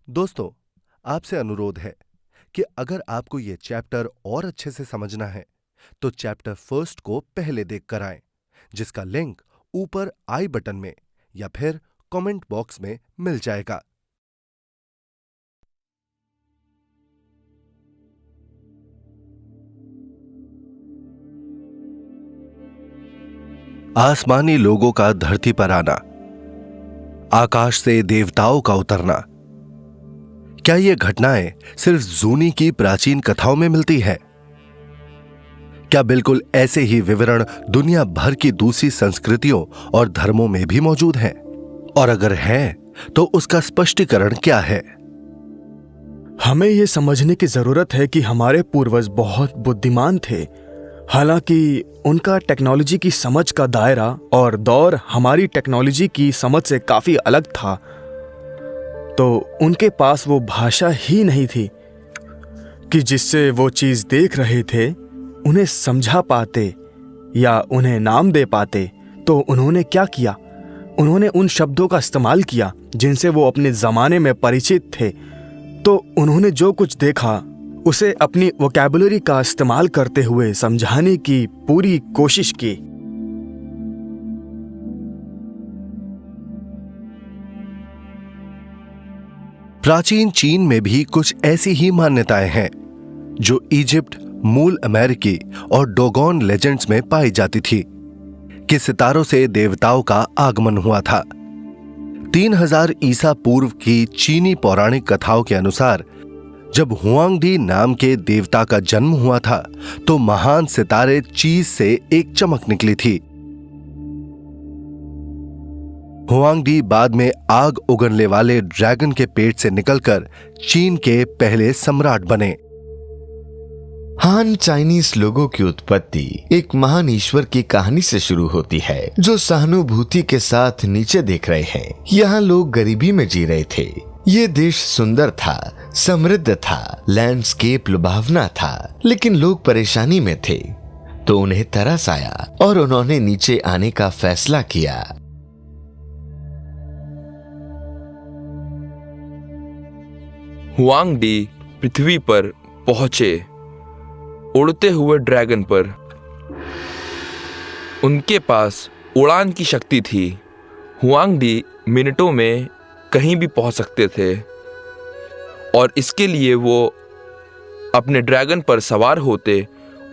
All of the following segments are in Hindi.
दोस्तों, आपसे अनुरोध है कि अगर आपको ये चैप्टर और अच्छे से समझना है, तो चैप्टर फर्स्ट को पहले देख कर आएं, जिसका लिंक ऊपर आई बटन में या फिर कमेंट बॉक्स में मिल जाएगा। आसमानी लोगों का धरती पर आना, आकाश से देवताओं का उतरना, क्या ये घटनाएं सिर्फ जूनी की प्राचीन कथाओं में मिलती है? क्या बिल्कुल ऐसे ही विवरण दुनिया भर की दूसरी संस्कृतियों और धर्मों में भी मौजूद हैं? और अगर है, तो उसका स्पष्टीकरण क्या है? हमें यह समझने की जरूरत है कि हमारे पूर्वज बहुत बुद्धिमान थे। हालांकि उनका टेक्नोलॉजी की समझ का दायरा और दौर हमारी टेक्नोलॉजी की समझ से काफी अलग था, तो उनके पास वो भाषा ही नहीं थी कि जिससे वो चीज देख रहे थे उन्हें समझा पाते या उन्हें नाम दे पाते। तो उन्होंने क्या किया? उन्होंने उन शब्दों का इस्तेमाल किया जिनसे वो अपने जमाने में परिचित थे। तो उन्होंने जो कुछ देखा उसे अपनी वोकैबुलरी का इस्तेमाल करते हुए समझाने की पूरी कोशिश की। प्राचीन चीन में भी कुछ ऐसी ही मान्यताएं हैं जो इजिप्ट, मूल अमेरिकी और डोगोन लेजेंड्स में पाई जाती थी कि सितारों से देवताओं का आगमन हुआ था। 3000 ईसा पूर्व की चीनी पौराणिक कथाओं के अनुसार जब हुआंगडी नाम के देवता का जन्म हुआ था, तो महान सितारे चीज से एक चमक निकली थी। हुआंगडी बाद में आग उगलने वाले ड्रैगन के पेट से निकलकर चीन के पहले सम्राट बने। हान चाइनीज लोगों की उत्पत्ति एक महान ईश्वर की कहानी से शुरू होती है, जो सहानुभूति के साथ नीचे देख रहे हैं। यहाँ लोग गरीबी में जी रहे थे। ये देश सुंदर था, समृद्ध था, लैंडस्केप लुभावना था, लेकिन लोग परेशानी में थे। तो उन्हें तरस आया और उन्होंने नीचे आने का फैसला किया। हुआंगडी पृथ्वी पर पहुंचे उड़ते हुए ड्रैगन पर। उनके पास उड़ान की शक्ति थी। हुआंगडी मिनटों में कहीं भी पहुंच सकते थे और इसके लिए वो अपने ड्रैगन पर सवार होते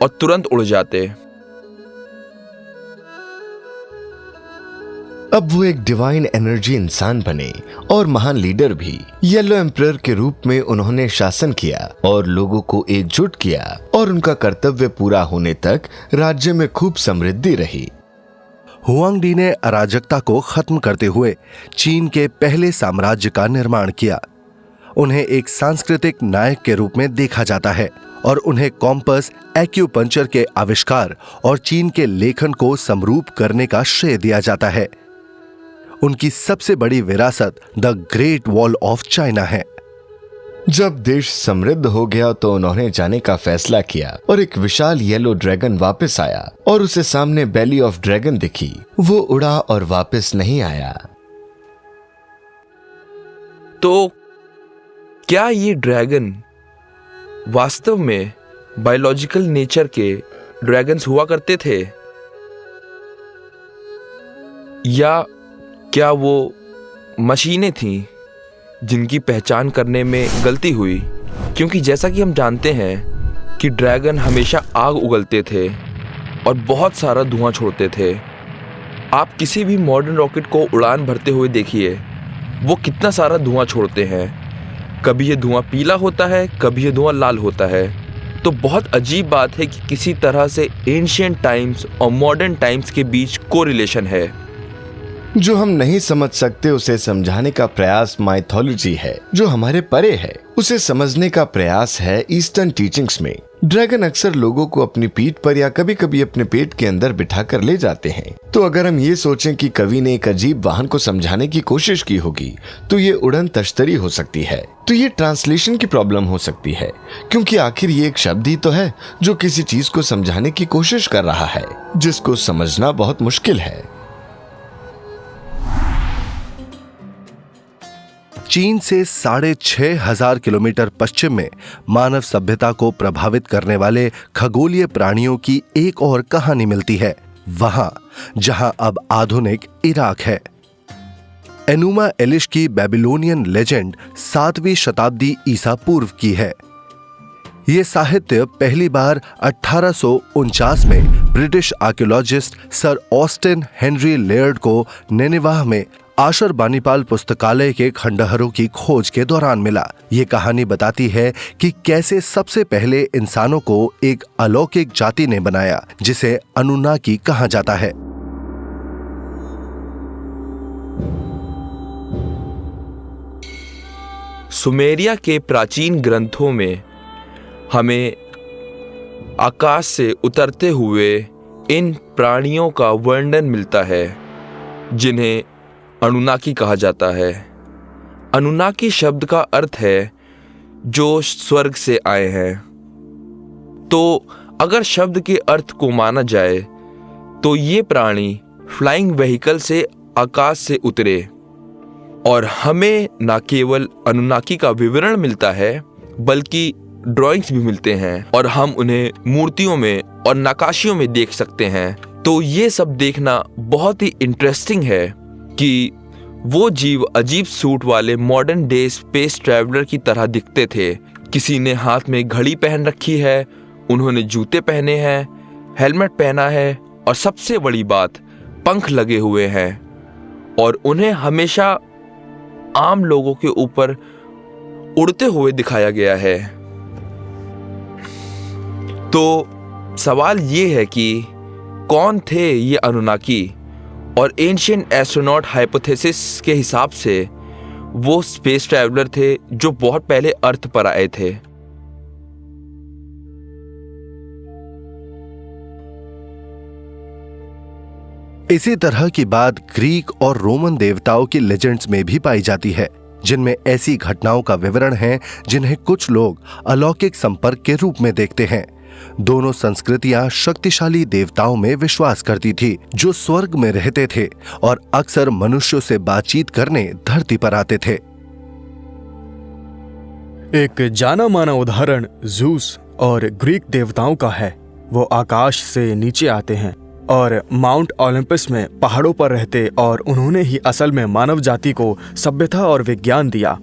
और तुरंत उड़ जाते। अब वो एक डिवाइन एनर्जी इंसान बने और महान लीडर भी। येलो एम्परर के रूप में उन्होंने शासन किया और लोगों को एकजुट किया, और उनका कर्तव्य पूरा होने तक राज्य में खूब समृद्धि रही। हुआंगडी ने अराजकता को खत्म करते हुए चीन के पहले साम्राज्य का निर्माण किया। उन्हें एक सांस्कृतिक नायक के रूप में देखा जाता है और उन्हें कॉम्पस, एक्यूपंक्चर के आविष्कार और चीन के लेखन को समरूप करने का श्रेय दिया जाता है। उनकी सबसे बड़ी विरासत the great wall of China है। जब देश समृद्ध हो गया तो उन्होंने जाने का फैसला किया और एक विशाल येलो ड्रैगन वापस आया और उसे सामने बेली ऑफ ड्रैगन दिखी। वो उड़ा और वापस नहीं आया। तो क्या ये ड्रैगन वास्तव में बायोलॉजिकल नेचर के ड्रैगन्स हुआ करते थे, या क्या वो मशीनें थीं जिनकी पहचान करने में गलती हुई? क्योंकि जैसा कि हम जानते हैं कि ड्रैगन हमेशा आग उगलते थे और बहुत सारा धुआं छोड़ते थे। आप किसी भी मॉडर्न रॉकेट को उड़ान भरते हुए देखिए, वो कितना सारा धुआं छोड़ते हैं। कभी ये धुआं पीला होता है, कभी ये धुआं लाल होता है। तो बहुत अजीब बात है कि किसी तरह से एंशिएंट टाइम्स और मॉडर्न टाइम्स के बीच कोरिलेशन है। जो हम नहीं समझ सकते उसे समझाने का प्रयास माइथोलॉजी है। जो हमारे परे है उसे समझने का प्रयास है ईस्टर्न टीचिंग्स में। ड्रैगन अक्सर लोगों को अपनी पीठ पर या कभी कभी अपने पेट के अंदर बिठा कर ले जाते हैं। तो अगर हम ये सोचें कि कवि ने एक अजीब वाहन को समझाने की कोशिश की होगी, तो ये उड़न तश्तरी हो सकती है। तो ये ट्रांसलेशन की प्रॉब्लम हो सकती है, क्योंकि आखिर ये एक शब्द ही तो है जो किसी चीज को समझाने की कोशिश कर रहा है, जिसको समझना बहुत मुश्किल है। चीन से 6,500 किलोमीटर पश्चिम में मानव सभ्यता को प्रभावित करने वाले खगोलीय प्राणियों की एक और कहानी मिलती है, वहां जहां अब आधुनिक इराक है। एनुमा एलिश की बेबीलोनियन लेजेंड 7वीं शताब्दी ईसा पूर्व की है। ये साहित्य पहली बार 1849 में British archaeologist sir Austin Henry layered को नेनेवाह में आशरबानीपाल पुस्तकालय के खंडहरों की खोज के दौरान मिला। ये कहानी बताती है कि कैसे सबसे पहले इंसानों को एक अलौकिक जाति ने बनाया जिसे अनुन्नाकी कहा जाता है। सुमेरिया के प्राचीन ग्रंथों में हमें आकाश से उतरते हुए इन प्राणियों का वर्णन मिलता है जिन्हें अनुन्नाकी कहा जाता है। अनुन्नाकी शब्द का अर्थ है जो स्वर्ग से आए हैं। तो अगर शब्द के अर्थ को माना जाए तो ये प्राणी फ्लाइंग व्हीकल से आकाश से उतरे और हमें न केवल अनुन्नाकी का विवरण मिलता है बल्कि ड्राइंग्स भी मिलते हैं और हम उन्हें मूर्तियों में और नक्काशियों में देख सकते हैं। तो ये सब देखना बहुत ही इंटरेस्टिंग है कि वो जीव अजीब सूट वाले मॉडर्न डे स्पेस ट्रैवलर की तरह दिखते थे। किसी ने हाथ में घड़ी पहन रखी है, उन्होंने जूते पहने हैं, हेलमेट पहना है और सबसे बड़ी बात पंख लगे हुए हैं और उन्हें हमेशा आम लोगों के ऊपर उड़ते हुए दिखाया गया है। तो सवाल ये है कि कौन थे ये अनुन्नाकी और एंशिएंट एस्ट्रोनॉट हाइपोथेसिस के हिसाब से वो स्पेस ट्रैवलर थे जो बहुत पहले अर्थ पर आए थे। इसी तरह की बात ग्रीक और रोमन देवताओं की लेजेंड्स में भी पाई जाती है, जिनमें ऐसी घटनाओं का विवरण है जिन्हें कुछ लोग अलौकिक संपर्क के रूप में देखते हैं। दोनों संस्कृतियां शक्तिशाली देवताओं में विश्वास करती थी जो स्वर्ग में रहते थे और अक्सर मनुष्यों से बातचीत करने धरती पर आते थे। एक जाना माना उदाहरण ज़ूस और ग्रीक देवताओं का है। वो आकाश से नीचे आते हैं और माउंट ओलंपस में पहाड़ों पर रहते और उन्होंने ही असल में मानव जाति को सभ्यता और विज्ञान दिया।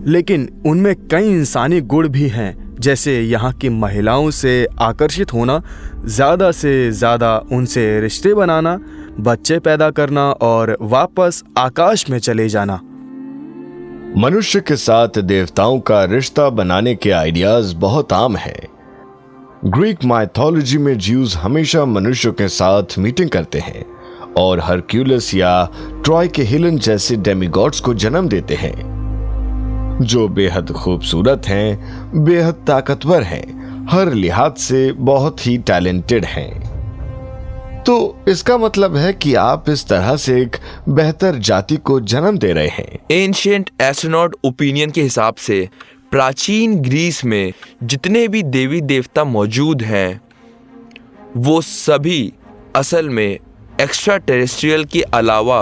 लेकिन उनमें कई इंसानी गुण भी हैं, जैसे यहाँ की महिलाओं से आकर्षित होना, ज़्यादा से ज़्यादा उनसे रिश्ते बनाना, बच्चे पैदा करना और वापस आकाश में चले जाना। मनुष्य के साथ देवताओं का रिश्ता बनाने के आइडियाज बहुत आम है। ग्रीक माइथोलॉजी में ज्यूज हमेशा मनुष्यों के साथ मीटिंग करते हैं और हरक्यूलिस या ट्रॉय के हिलन जैसे डेमिगॉड्स को जन्म देते हैं जो बेहद खूबसूरत हैं, बेहद ताकतवर हैं, हर लिहाज से बहुत ही टैलेंटेड हैं। तो इसका मतलब है कि आप इस तरह से एक बेहतर जाति को जन्म दे रहे हैं। एंशिएंट एस्ट्रोनॉट ओपिनियन के हिसाब से प्राचीन ग्रीस में जितने भी देवी देवता मौजूद हैं वो सभी असल में एक्स्ट्रा टेरेस्ट्रियल के अलावा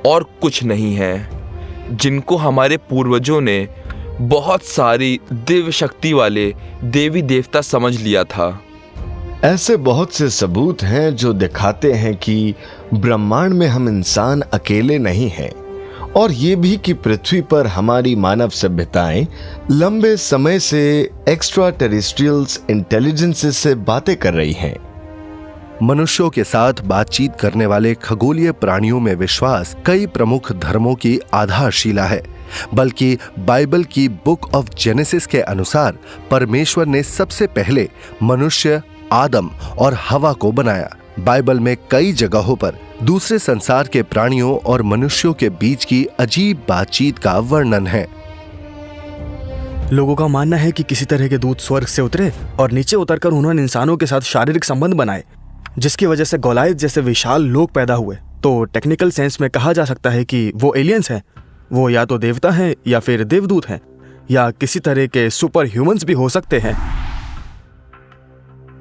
और कुछ नहीं है, जिनको हमारे पूर्वजों ने बहुत सारी दिव्य शक्ति वाले देवी देवता समझ लिया था। ऐसे बहुत से सबूत हैं जो दिखाते हैं कि ब्रह्मांड में हम इंसान अकेले नहीं हैं और ये भी कि पृथ्वी पर हमारी मानव सभ्यताएं लंबे समय से एक्स्ट्रा टेरेस्ट्रियल्स इंटेलिजेंसेस से बातें कर रही हैं। मनुष्यों के साथ बातचीत करने वाले खगोलीय प्राणियों में विश्वास कई प्रमुख धर्मों की आधारशिला है, बल्कि बाइबल की बुक ऑफ जेनेसिस के अनुसार परमेश्वर ने सबसे पहले मनुष्य आदम और हवा को बनाया। बाइबल में कई जगहों पर दूसरे संसार के प्राणियों और मनुष्यों के बीच की अजीब बातचीत का वर्णन है। लोगों का मानना है कि किसी तरह के दूत स्वर्ग से उतरे और नीचे उतरकर उन्होंने इंसानों के साथ शारीरिक संबंध बनाए, जिसकी वजह से गोलायत जैसे विशाल लोग पैदा हुए। तो टेक्निकल सेंस में कहा जा सकता है कि वो एलियंस हैं। वो या तो देवता हैं या फिर देवदूत हैं या किसी तरह के सुपर ह्यूमंस भी हो सकते हैं।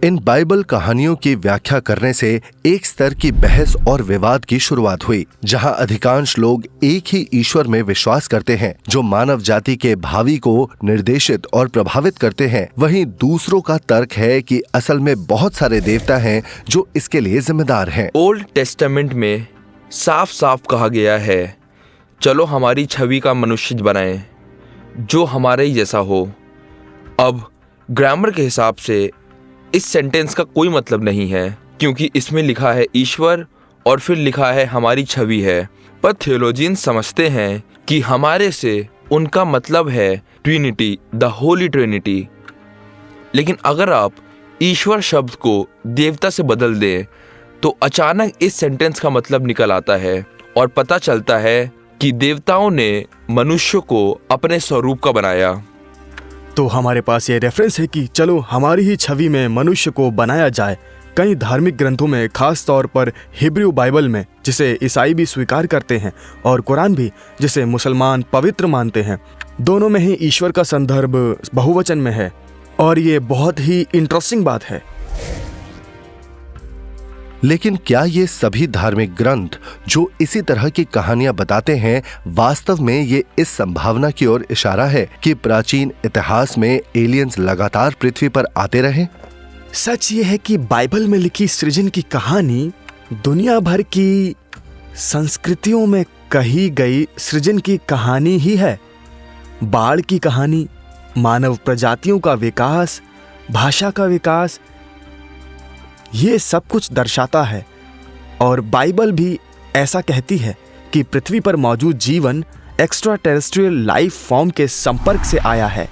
इन बाइबल कहानियों की व्याख्या करने से एक स्तर की बहस और विवाद की शुरुआत हुई, जहां अधिकांश लोग एक ही ईश्वर में विश्वास करते हैं जो मानव जाति के भावी को निर्देशित और प्रभावित करते हैं। वहीं दूसरों का तर्क है कि असल में बहुत सारे देवता हैं जो इसके लिए जिम्मेदार हैं। ओल्ड टेस्टामेंट में साफ साफ कहा गया है, चलो हमारी छवि का मनुष्य बनाएं जो हमारे ही जैसा हो। अब ग्रामर के हिसाब से इस सेंटेंस का कोई मतलब नहीं है, क्योंकि इसमें लिखा है ईश्वर और फिर लिखा है हमारी छवि है। पर थियोलॉजियन समझते हैं कि हमारे से उनका मतलब है ट्रिनिटी, द होली ट्रिनिटी। लेकिन अगर आप ईश्वर शब्द को देवता से बदल दें तो अचानक इस सेंटेंस का मतलब निकल आता है और पता चलता है कि देवताओं ने मनुष्य को अपने स्वरूप का बनाया। तो हमारे पास ये रेफरेंस है कि चलो हमारी ही छवि में मनुष्य को बनाया जाए। कई धार्मिक ग्रंथों में, खास तौर पर हिब्रू बाइबल में, जिसे ईसाई भी स्वीकार करते हैं, और कुरान भी, जिसे मुसलमान पवित्र मानते हैं, दोनों में ही ईश्वर का संदर्भ बहुवचन में है। और ये बहुत ही इंटरेस्टिंग बात है। लेकिन क्या ये सभी धार्मिक ग्रंथ जो इसी तरह की कहानियां बताते हैं, वास्तव में ये इस संभावना की ओर इशारा है कि प्राचीन इतिहास में एलियंस लगातार पृथ्वी पर आते रहे? सच ये है कि बाइबल में लिखी सृजन की कहानी दुनिया भर की संस्कृतियों में कही गई सृजन की कहानी ही है। बाढ़ की कहानी, मानव प्रजातियों का विकास, भाषा का विकास, ये सब कुछ दर्शाता है। और बाइबल भी ऐसा कहती है कि पृथ्वी पर मौजूद जीवन एक्स्ट्रा टेरेस्ट्रियल लाइफ फॉर्म के संपर्क से आया है।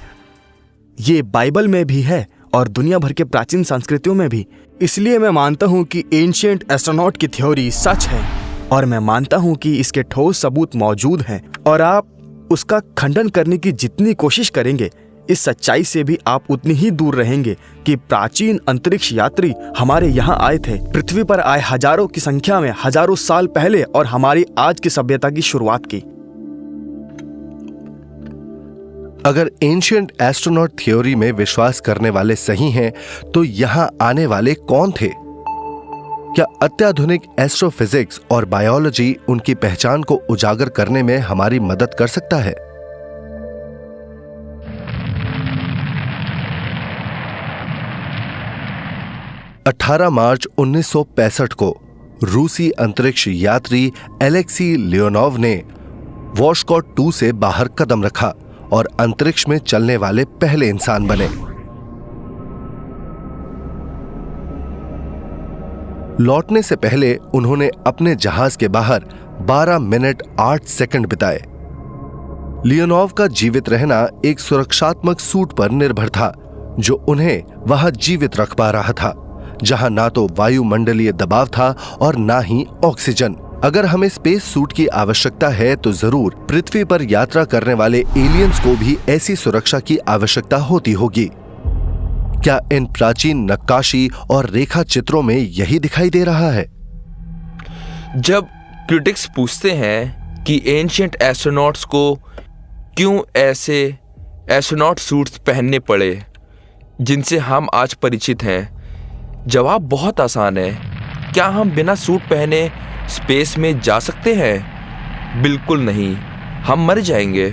ये बाइबल में भी है और दुनिया भर के प्राचीन संस्कृतियों में भी। इसलिए मैं मानता हूं कि एंशिएंट एस्ट्रोनॉट की थ्योरी सच है, और मैं मानता हूं कि इसके ठोस सबूत मौजूद हैं। और आप उसका खंडन करने की जितनी कोशिश करेंगे, इस सच्चाई से भी आप उतनी ही दूर रहेंगे कि प्राचीन अंतरिक्ष यात्री हमारे यहाँ आए थे। पृथ्वी पर आए हजारों की संख्या में, हजारों साल पहले, और हमारी आज की सभ्यता की शुरुआत की। अगर एंशिएंट एस्ट्रोनॉट थ्योरी में विश्वास करने वाले सही हैं, तो यहाँ आने वाले कौन थे? क्या अत्याधुनिक एस्ट्रोफिजिक्स और बायोलॉजी उनकी पहचान को उजागर करने में हमारी मदद कर सकता है? मार्च 1965 को रूसी अंतरिक्ष यात्री एलेक्सी लियोनोव ने वॉशकॉट 2 से बाहर कदम रखा और अंतरिक्ष में चलने वाले पहले इंसान बने। लौटने से पहले उन्होंने अपने जहाज के बाहर 12 मिनट 8 सेकंड बिताए। लियोनोव का जीवित रहना एक सुरक्षात्मक सूट पर निर्भर था, जो उन्हें वहां जीवित रख पा रहा था, जहां ना तो वायुमंडलीय दबाव था और ना ही ऑक्सीजन। अगर हमें स्पेस सूट की आवश्यकता है तो जरूर पृथ्वी पर यात्रा करने वाले एलियंस को भी ऐसी सुरक्षा की आवश्यकता होती होगी। क्या इन प्राचीन नक्काशी और रेखा चित्रों में यही दिखाई दे रहा है? जब क्रिटिक्स पूछते हैं कि एंशिएंट एस्ट्रोनॉट्स को क्यों ऐसे एस्ट्रोनॉट सूट्स पहनने पड़े जिनसे हम आज परिचित हैं, जवाब बहुत आसान है। क्या हम बिना सूट पहने स्पेस में जा सकते हैं? बिल्कुल नहीं, हम मर जाएंगे।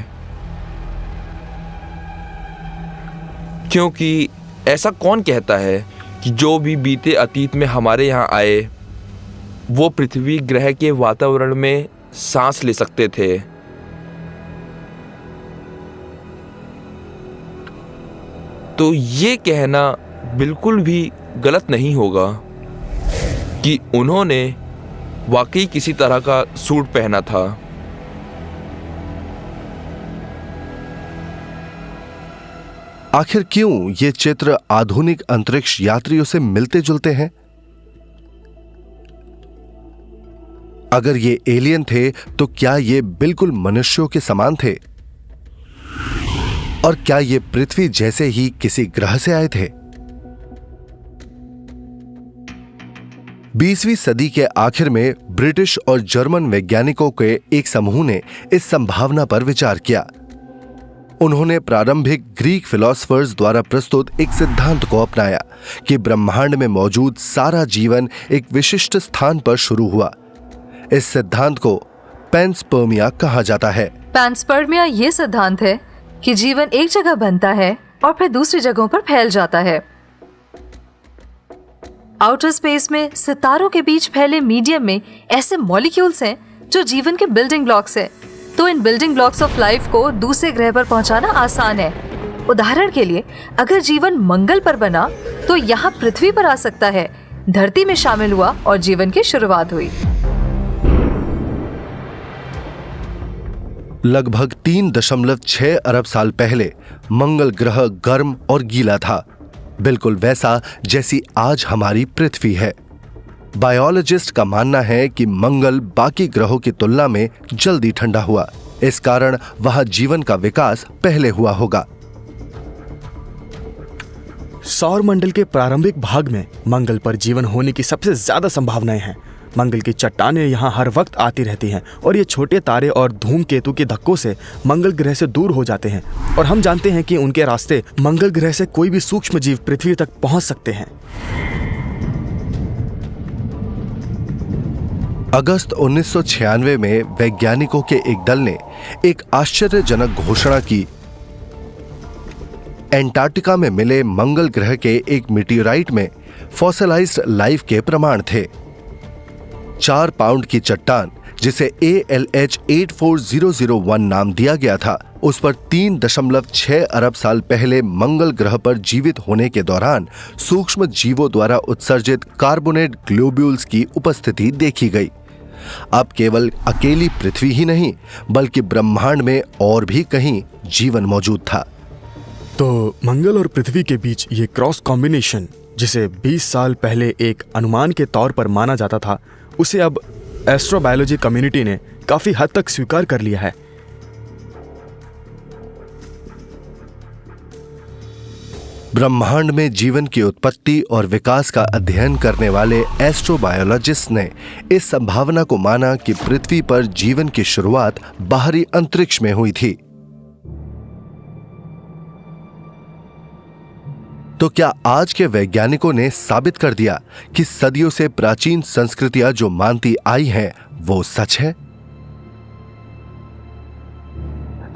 क्योंकि ऐसा कौन कहता है कि जो भी बीते अतीत में हमारे यहाँ आए वो पृथ्वी ग्रह के वातावरण में सांस ले सकते थे? तो ये कहना बिल्कुल भी गलत नहीं होगा कि उन्होंने वाकई किसी तरह का सूट पहना था। आखिर क्यों ये चित्र आधुनिक अंतरिक्ष यात्रियों से मिलते जुलते हैं? अगर ये एलियन थे तो क्या ये बिल्कुल मनुष्यों के समान थे? और क्या ये पृथ्वी जैसे ही किसी ग्रह से आए थे? 20वीं सदी के आखिर में ब्रिटिश और जर्मन वैज्ञानिकों के एक समूह ने इस संभावना पर विचार किया। उन्होंने प्रारंभिक ग्रीक फिलोसफर्स द्वारा प्रस्तुत एक सिद्धांत को अपनाया कि ब्रह्मांड में मौजूद सारा जीवन एक विशिष्ट स्थान पर शुरू हुआ। इस सिद्धांत को पैंसपर्मिया कहा जाता है। पैंसपर्मिया ये सिद्धांत है कि जीवन एक जगह बनता है और फिर दूसरी जगहों पर फैल जाता है। आउटर स्पेस में सितारों के बीच फैले मीडियम में ऐसे मॉलिक्यूल्स हैं जो जीवन के बिल्डिंग ब्लॉक्स हैं। तो इन बिल्डिंग ब्लॉक्स ऑफ लाइफ को दूसरे ग्रह पर पहुंचाना आसान है। उदाहरण के लिए अगर जीवन मंगल पर बना तो यहाँ पृथ्वी पर आ सकता है, धरती में शामिल हुआ और जीवन की शुरुआत हुई। लगभग 3.6 अरब साल पहले मंगल ग्रह गर्म और गीला था, बिल्कुल वैसा जैसी आज हमारी पृथ्वी है। बायोलॉजिस्ट का मानना है कि मंगल बाकी ग्रहों की तुलना में जल्दी ठंडा हुआ, इस कारण वहां जीवन का विकास पहले हुआ होगा। सौर मंडल के प्रारंभिक भाग में मंगल पर जीवन होने की सबसे ज्यादा संभावनाएं हैं। मंगल की चट्टानें यहाँ हर वक्त आती रहती हैं और ये छोटे तारे और धूमकेतु के धक्कों से मंगल ग्रह से दूर हो जाते हैं और हम जानते हैं कि उनके रास्ते मंगल ग्रह से कोई भी सूक्ष्म जीव पृथ्वी तक पहुंच सकते हैं। अगस्त 1996 में वैज्ञानिकों के एक दल ने एक आश्चर्यजनक घोषणा की। एंटार्क्टिका में मिले मंगल ग्रह के एक मीटियोराइट में फॉसिलाइज्ड लाइफ के प्रमाण थे। 4 पाउंड की चट्टान जिसे ALH 84001 नाम दिया गया था, उस पर 3.6 अरब साल पहले मंगल ग्रह पर जीवित होने के दौरान सूक्ष्म जीवों द्वारा उत्सर्जित कार्बोनेट ग्लोब्यूल्स की उपस्थिति देखी गई। अब केवल अकेली पृथ्वी ही नहीं बल्कि ब्रह्मांड में और भी कहीं जीवन मौजूद था। तो मंगल और पृथ्वी के बीच ये क्रॉस कॉम्बिनेशन, जिसे 20 साल पहले एक अनुमान के तौर पर माना जाता था, उसे अब एस्ट्रोबायोलॉजी कम्युनिटी ने काफी हद तक स्वीकार कर लिया है। ब्रह्मांड में जीवन की उत्पत्ति और विकास का अध्ययन करने वाले एस्ट्रोबायोलॉजिस्ट ने इस संभावना को माना कि पृथ्वी पर जीवन की शुरुआत बाहरी अंतरिक्ष में हुई थी। तो क्या आज के वैज्ञानिकों ने साबित कर दिया कि सदियों से प्राचीन संस्कृतियां जो मानती आई हैं वो सच है?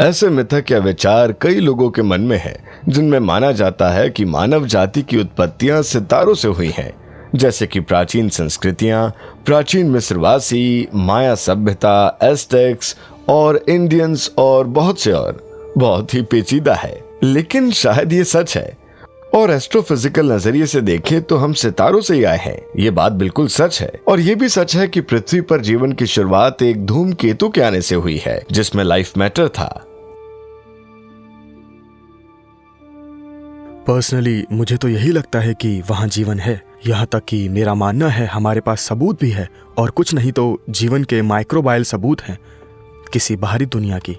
ऐसे मिथक या विचार कई लोगों के मन में है, जिनमें माना जाता है कि मानव जाति की उत्पत्तियां सितारों से हुई हैं, जैसे कि प्राचीन संस्कृतियां, प्राचीन मिस्रवासी, माया सभ्यता, एस्टेक्स और इंडियंस और बहुत से और। बहुत ही पेचीदा है, लेकिन शायद ये सच है। और एस्ट्रोफिजिकल नजरिए से देखें तो हम सितारों से ही आए हैं, ये बात बिल्कुल सच है। और ये भी सच है कि पृथ्वी पर जीवन की शुरुआत एक धूमकेतु के आने से हुई है, जिसमें लाइफ मैटर था। पर्सनली मुझे तो यही लगता है कि वहाँ जीवन है। यहाँ तक कि मेरा मानना है हमारे पास सबूत भी है, और कुछ नहीं तो जीवन के माइक्रोबायल सबूत हैं किसी बाहरी दुनिया की।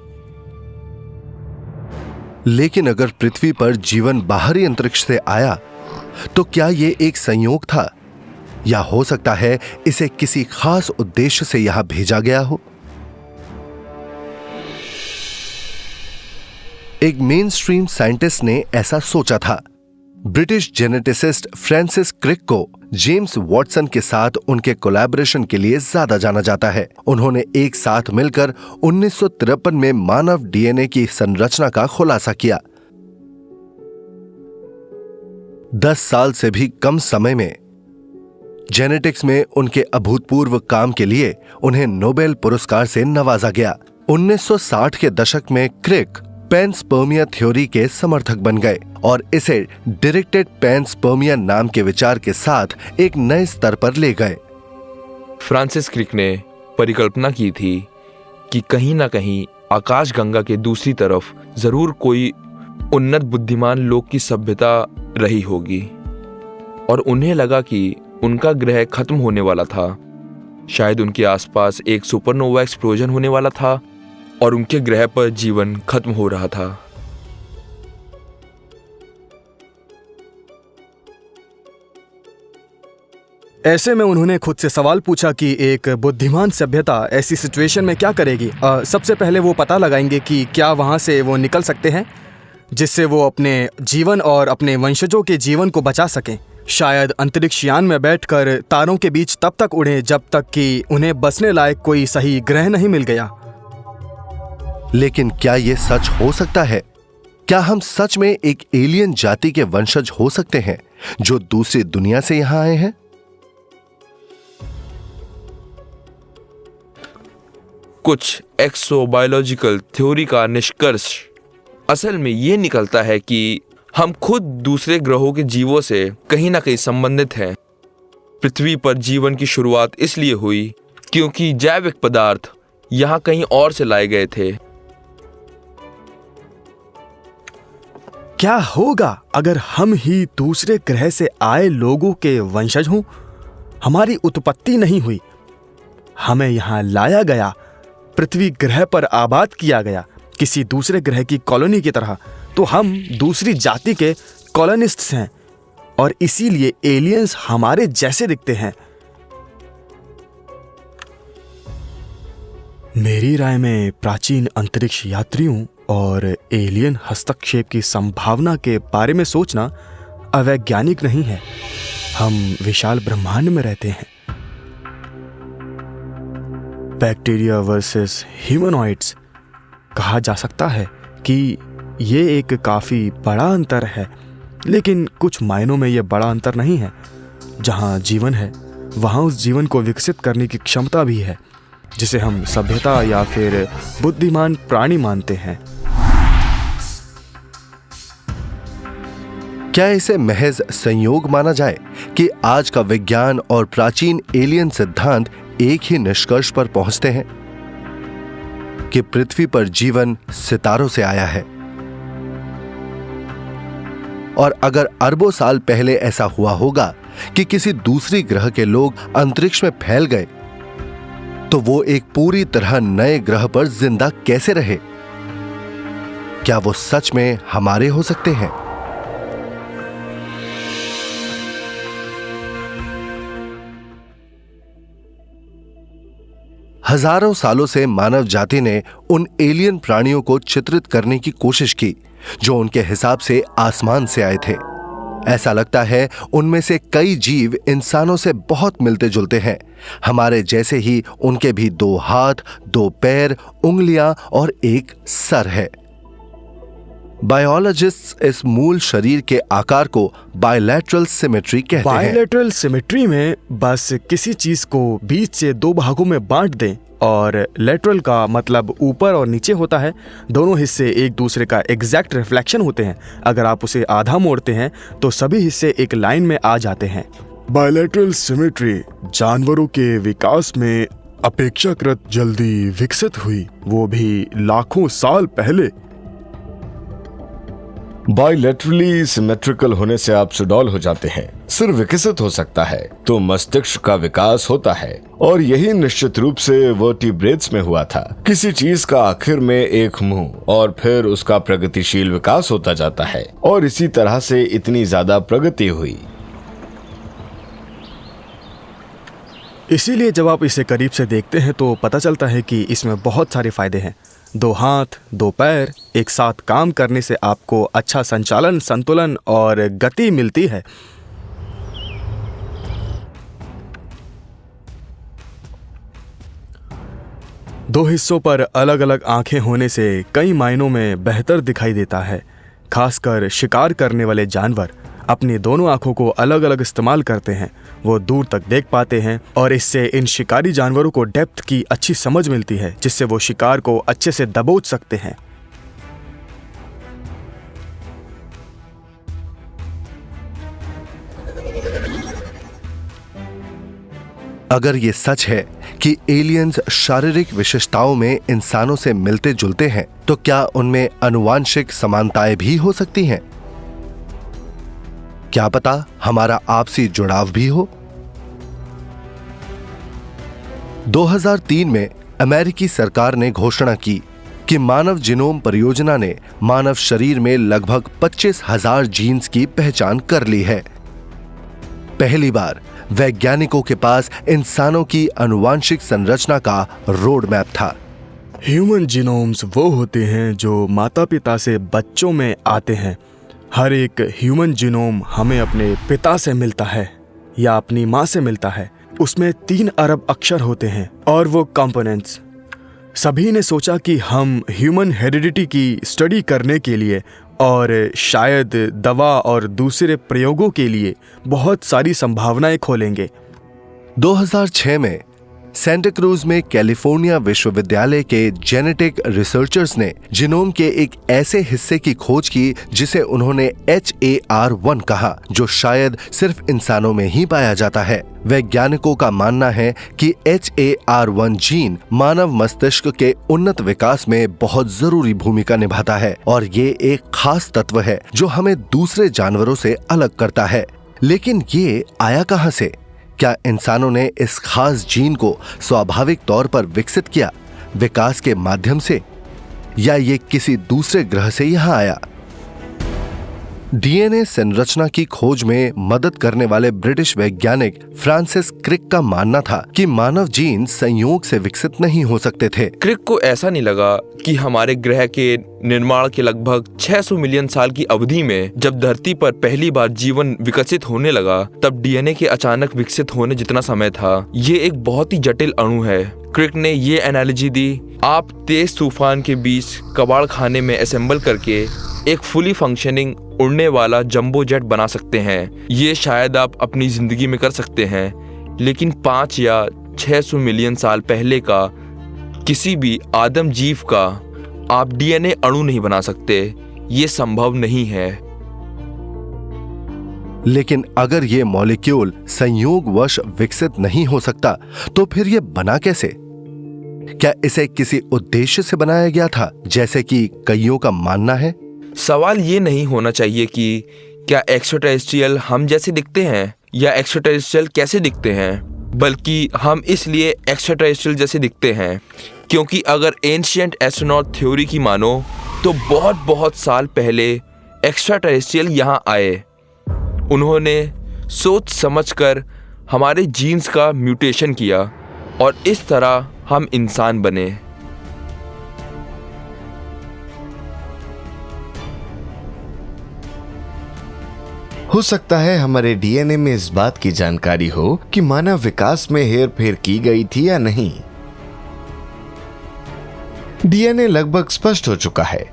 लेकिन अगर पृथ्वी पर जीवन बाहरी अंतरिक्ष से आया तो क्या ये एक संयोग था, या हो सकता है इसे किसी खास उद्देश्य से यहां भेजा गया हो? एक मेन स्ट्रीम साइंटिस्ट ने ऐसा सोचा था। ब्रिटिश जेनेटिसिस्ट फ्रांसिस क्रिक को जेम्स वॉटसन के साथ उनके कोलैबोरेशन के लिए ज्यादा जाना जाता है। उन्होंने एक साथ मिलकर 1953 में मानव डीएनए की संरचना का खुलासा किया। 10 साल से भी कम समय में जेनेटिक्स में उनके अभूतपूर्व काम के लिए उन्हें नोबेल पुरस्कार से नवाजा गया। 1960 के दशक में क्रिक पैंसपर्मिया थ्योरी के समर्थक बन गए और इसे डायरेक्टेड पैंसपर्मिया नाम के विचार के साथ एक नए स्तर पर ले गए। फ्रांसिस क्रिक ने परिकल्पना की थी कि कहीं ना कहीं आकाशगंगा के दूसरी तरफ जरूर कोई उन्नत बुद्धिमान लोग की सभ्यता रही होगी, और उन्हें लगा कि उनका ग्रह खत्म होने वाला था। शायद उनके आसपास एक सुपरनोवा एक्सप्लोजन होने वाला था और उनके ग्रह पर जीवन खत्म हो रहा था। ऐसे में उन्होंने खुद से सवाल पूछा कि एक बुद्धिमान सभ्यता ऐसी सिचुएशन में क्या करेगी। सबसे पहले वो पता लगाएंगे कि क्या वहाँ से वो निकल सकते हैं, जिससे वो अपने जीवन और अपने वंशजों के जीवन को बचा सकें। शायद अंतरिक्ष यान में बैठकर तारों के बीच तब तक उड़ें जब तक कि उन्हें बसने लायक कोई सही ग्रह नहीं मिल गया। लेकिन क्या ये सच हो सकता है? क्या हम सच में एक एलियन जाति के वंशज हो सकते हैं जो दूसरी दुनिया से यहां आए हैं? कुछ एक्सोबायोलॉजिकल थ्योरी का निष्कर्ष असल में ये निकलता है कि हम खुद दूसरे ग्रहों के जीवों से कहीं ना कहीं संबंधित हैं। पृथ्वी पर जीवन की शुरुआत इसलिए हुई क्योंकि जैविक पदार्थ यहाँ कहीं और से लाए गए थे। क्या होगा अगर हम ही दूसरे ग्रह से आए लोगों के वंशज हों? हमारी उत्पत्ति नहीं हुई, हमें यहाँ लाया गया, पृथ्वी ग्रह पर आबाद किया गया किसी दूसरे ग्रह की कॉलोनी की तरह। तो हम दूसरी जाति के कॉलोनिस्ट्स हैं और इसीलिए एलियंस हमारे जैसे दिखते हैं। मेरी राय में प्राचीन अंतरिक्ष यात्रियों और एलियन हस्तक्षेप की संभावना के बारे में सोचना अवैज्ञानिक नहीं है। हम विशाल ब्रह्मांड में रहते हैं। बैक्टीरिया वर्सेस ह्यूमनॉइड्स कहा जा सकता है कि ये एक काफी बड़ा अंतर है, लेकिन कुछ मायनों में यह बड़ा अंतर नहीं है। जहां जीवन है वहां उस जीवन को विकसित करने की क्षमता भी है, जिसे हम सभ्यता या फिर बुद्धिमान प्राणी मानते हैं। क्या इसे महज संयोग माना जाए कि आज का विज्ञान और प्राचीन एलियन सिद्धांत एक ही निष्कर्ष पर पहुंचते हैं कि पृथ्वी पर जीवन सितारों से आया है? और अगर अरबों साल पहले ऐसा हुआ होगा कि किसी दूसरी ग्रह के लोग अंतरिक्ष में फैल गए, तो वो एक पूरी तरह नए ग्रह पर जिंदा कैसे रहे? क्या वो सच में हमारे हो सकते हैं? हजारों सालों से मानव जाति ने उन एलियन प्राणियों को चित्रित करने की कोशिश की जो उनके हिसाब से आसमान से आए थे। ऐसा लगता है उनमें से कई जीव इंसानों से बहुत मिलते जुलते हैं। हमारे जैसे ही उनके भी 2 हाथ, 2 पैर, उंगलियां और एक सर है। बायोलॉजिस्ट इस मूल शरीर के आकार को बायलैटरल सिमेट्री कहते हैं। बायलैटरल सिमेट्री में बस किसी चीज को बीच से 2 भागों में बांट दें, और लैटरल का मतलब ऊपर और नीचे होता है। दोनों हिस्से एक दूसरे का एग्जैक्ट रिफ्लेक्शन होते हैं। अगर आप उसे आधा मोड़ते हैं तो सभी हिस्से एक लाइन में आ जाते हैं। बायलैटरल सिमेट्री जानवरों के विकास में अपेक्षाकृत जल्दी विकसित हुई, वो भी लाखों साल पहले। बायलैटरली सिमेट्रिकल होने से आप सुडौल हो जाते हैं। सिर विकसित हो सकता है तो मस्तिष्क का विकास होता है, और यही निश्चित रूप से वर्टिब्रेट्स में हुआ था। किसी चीज का आखिर में एक मुंह और फिर उसका प्रगतिशील विकास होता जाता है, और इसी तरह से इतनी ज्यादा प्रगति हुई। इसीलिए जब आप इसे करीब से देखते हैं तो पता चलता है कि इसमें बहुत सारे फायदे हैं। 2 हाथ, 2 पैर एक साथ काम करने से आपको अच्छा संचालन, संतुलन और गति मिलती है। दो हिस्सों पर अलग अलग आंखें होने से कई मायनों में बेहतर दिखाई देता है। खासकर शिकार करने वाले जानवर अपनी दोनों आंखों को अलग अलग इस्तेमाल करते हैं। वो दूर तक देख पाते हैं और इससे इन शिकारी जानवरों को डेप्थ की अच्छी समझ मिलती है, जिससे वो शिकार को अच्छे से दबोच सकते हैं। अगर ये सच है कि एलियंस शारीरिक विशेषताओं में इंसानों से मिलते जुलते हैं, तो क्या उनमें आनुवांशिक समानताएं भी हो सकती हैं? क्या पता हमारा आपसी जुड़ाव भी हो। 2003 में अमेरिकी सरकार ने घोषणा की कि मानव जीनोम परियोजना ने मानव शरीर में लगभग 25,000 जीन्स की पहचान कर ली है। पहली बार वैज्ञानिकों के पास इंसानों की आनुवांशिक संरचना का रोड मैप था। ह्यूमन जीनोम्स वो होते हैं जो माता पिता से बच्चों में आते हैं। हर एक ह्यूमन जीनोम हमें अपने पिता से मिलता है या अपनी माँ से मिलता है। उसमें 3 अरब अक्षर होते हैं और वो कंपोनेंट्स। सभी ने सोचा कि हम ह्यूमन हेरिडिटी की स्टडी करने के लिए और शायद दवा और दूसरे प्रयोगों के लिए बहुत सारी संभावनाएं खोलेंगे। 2006 में सेंटा क्रूज में कैलिफोर्निया विश्वविद्यालय के जेनेटिक रिसर्चर्स ने जीनोम के एक ऐसे हिस्से की खोज की जिसे उन्होंने HAR1 कहा, जो शायद सिर्फ इंसानों में ही पाया जाता है। वैज्ञानिकों का मानना है कि HAR1 जीन मानव मस्तिष्क के उन्नत विकास में बहुत जरूरी भूमिका निभाता है और ये एक खास तत्व है जो हमें दूसरे जानवरों से अलग करता है। लेकिन ये आया कहां से? क्या इंसानों ने इस खास जीन को स्वाभाविक तौर पर विकसित किया, विकास के माध्यम से, या ये किसी दूसरे ग्रह से यहां आया? डीएनए संरचना की खोज में मदद करने वाले ब्रिटिश वैज्ञानिक फ्रांसिस क्रिक का मानना था कि मानव जीन संयोग से विकसित नहीं हो सकते थे। क्रिक को ऐसा नहीं लगा कि हमारे ग्रह के निर्माण के लगभग 600 मिलियन साल की अवधि में जब धरती पर पहली बार जीवन विकसित होने लगा, तब डीएनए के अचानक विकसित होने जितना समय था। ये एक बहुत ही जटिल अणु है। क्रिक ने ये एनालॉजी दी, आप तेज तूफान के बीच कबाड़ खाने में असेंबल करके एक फुली फंक्शनिंग उड़ने वाला जंबो जेट बना सकते हैं। ये शायद आप अपनी जिंदगी में कर सकते हैं, लेकिन 5 या 600 मिलियन साल पहले का किसी भी आदम जीव का आप डीएनए अणु नहीं बना सकते। ये संभव नहीं है। लेकिन अगर ये मॉलिक्यूल संयोगवश विकसित नहीं हो सकता, तो फिर ये बना कैसे? क्या इसे किसी उद्देश्य से बनाया गया था, जैसे कि कईयों का मानना है? सवाल ये नहीं होना चाहिए कि क्या एक्स्ट्राटेरेस्ट्रियल हम जैसे दिखते हैं या एक्स्ट्राटेरेस्ट्रियल कैसे दिखते हैं, बल्कि हम इसलिए एक्स्ट्राटेरेस्ट्रियल जैसे दिखते हैं क्योंकि अगर एंशिएंट एस्ट्रोनॉट थ्योरी की मानो तो बहुत साल पहले एक्स्ट्राटेरेस्ट्रियल यहाँ आए। उन्होंने सोच समझकर हमारे जीन्स का म्यूटेशन किया और इस तरह हम इंसान बने। हो सकता है हमारे डीएनए में इस बात की जानकारी हो कि मानव विकास में हेरफेर की गई थी या नहीं। डीएनए लगभग स्पष्ट हो चुका है,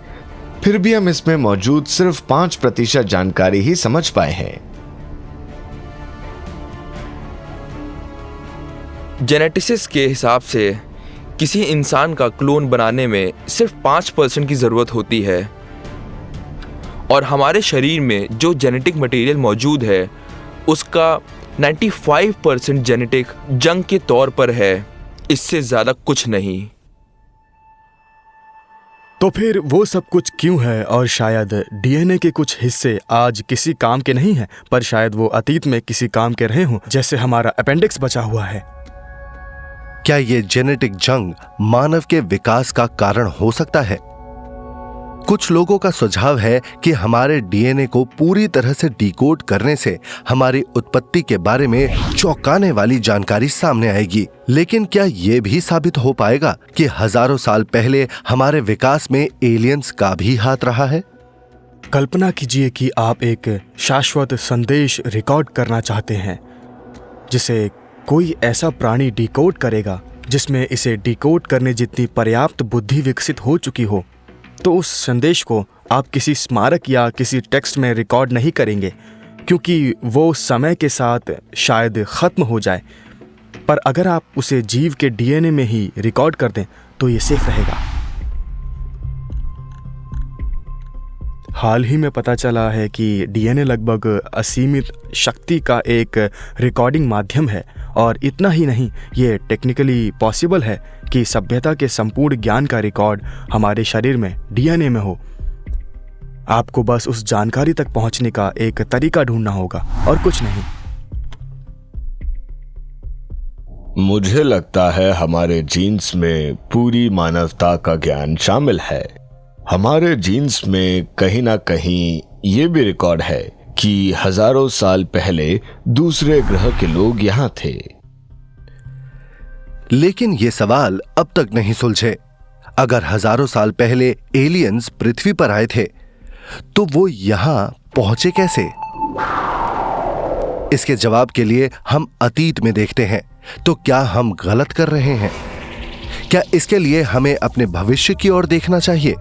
फिर भी हम इसमें मौजूद सिर्फ 5% जानकारी ही समझ पाए हैं। जेनेटिसिस के हिसाब से किसी इंसान का क्लोन बनाने में सिर्फ 5% की जरूरत होती है और हमारे शरीर में जो जेनेटिक मटेरियल मौजूद है उसका 95% जेनेटिक जंक के तौर पर है, इससे ज्यादा कुछ नहीं। तो फिर वो सब कुछ क्यों है? और शायद डीएनए के कुछ हिस्से आज किसी काम के नहीं हैं, पर शायद वो अतीत में किसी काम के रहे हों, जैसे हमारा अपेंडिक्स बचा हुआ है। क्या ये जेनेटिक जंग मानव के विकास का कारण हो सकता है? कुछ लोगों का सुझाव है कि हमारे डीएनए को पूरी तरह से डिकोड करने से हमारी उत्पत्ति के बारे में चौंकाने वाली जानकारी सामने आएगी। लेकिन क्या यह भी साबित हो पाएगा कि हजारों साल पहले हमारे विकास में एलियंस का भी हाथ रहा है? कल्पना कीजिए कि आप एक शाश्वत संदेश रिकॉर्ड करना चाहते हैं जिसे कोई ऐसा प्राणी डिकोड करेगा जिसमें इसे डिकोड करने जितनी पर्याप्त बुद्धि विकसित हो चुकी हो। तो उस संदेश को आप किसी स्मारक या किसी टेक्स्ट में रिकॉर्ड नहीं करेंगे क्योंकि वो समय के साथ शायद ख़त्म हो जाए, पर अगर आप उसे जीव के डीएनए में ही रिकॉर्ड कर दें तो ये सेफ रहेगा। हाल ही में पता चला है कि डीएनए लगभग असीमित शक्ति का एक रिकॉर्डिंग माध्यम है और इतना ही नहीं, ये टेक्निकली पॉसिबल है कि सभ्यता के संपूर्ण ज्ञान का रिकॉर्ड हमारे शरीर में डीएनए में हो। आपको बस उस जानकारी तक पहुंचने का एक तरीका ढूंढना होगा और कुछ नहीं। मुझे लगता है हमारे जीन्स में पूरी मानवता का ज्ञान शामिल है। हमारे जीन्स में कहीं ना कहीं ये भी रिकॉर्ड है कि हजारों साल पहले दूसरे ग्रह के लोग यहां थे। लेकिन ये सवाल अब तक नहीं सुलझे। अगर हजारों साल पहले एलियंस पृथ्वी पर आए थे तो वो यहां पहुंचे कैसे? इसके जवाब के लिए हम अतीत में देखते हैं। तो क्या हम गलत कर रहे हैं? क्या इसके लिए हमें अपने भविष्य की ओर देखना चाहिए?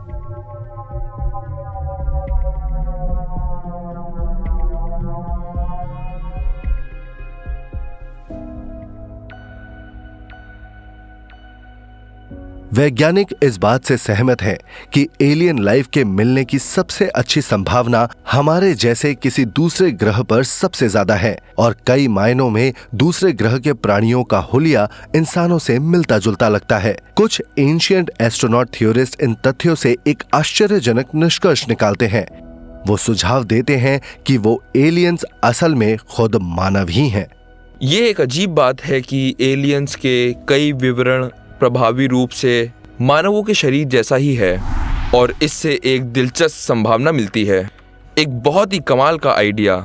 वैज्ञानिक इस बात से सहमत हैं कि एलियन लाइफ के मिलने की सबसे अच्छी संभावना हमारे जैसे किसी दूसरे ग्रह पर सबसे ज्यादा है, और कई मायनों में दूसरे ग्रह के प्राणियों का हुलिया इंसानों से मिलता जुलता लगता है। कुछ एंशिएंट एस्ट्रोनॉट थ्योरिस्ट इन तथ्यों से एक आश्चर्यजनक निष्कर्ष निकालते हैं। वो सुझाव देते हैं कि वो एलियंस असल में खुद मानव ही हैं। ये एक अजीब बात है कि एलियंस के कई विवरण प्रभावी रूप से मानवों के शरीर जैसा ही है, और इससे एक दिलचस्प संभावना मिलती है, एक बहुत ही कमाल का आइडिया,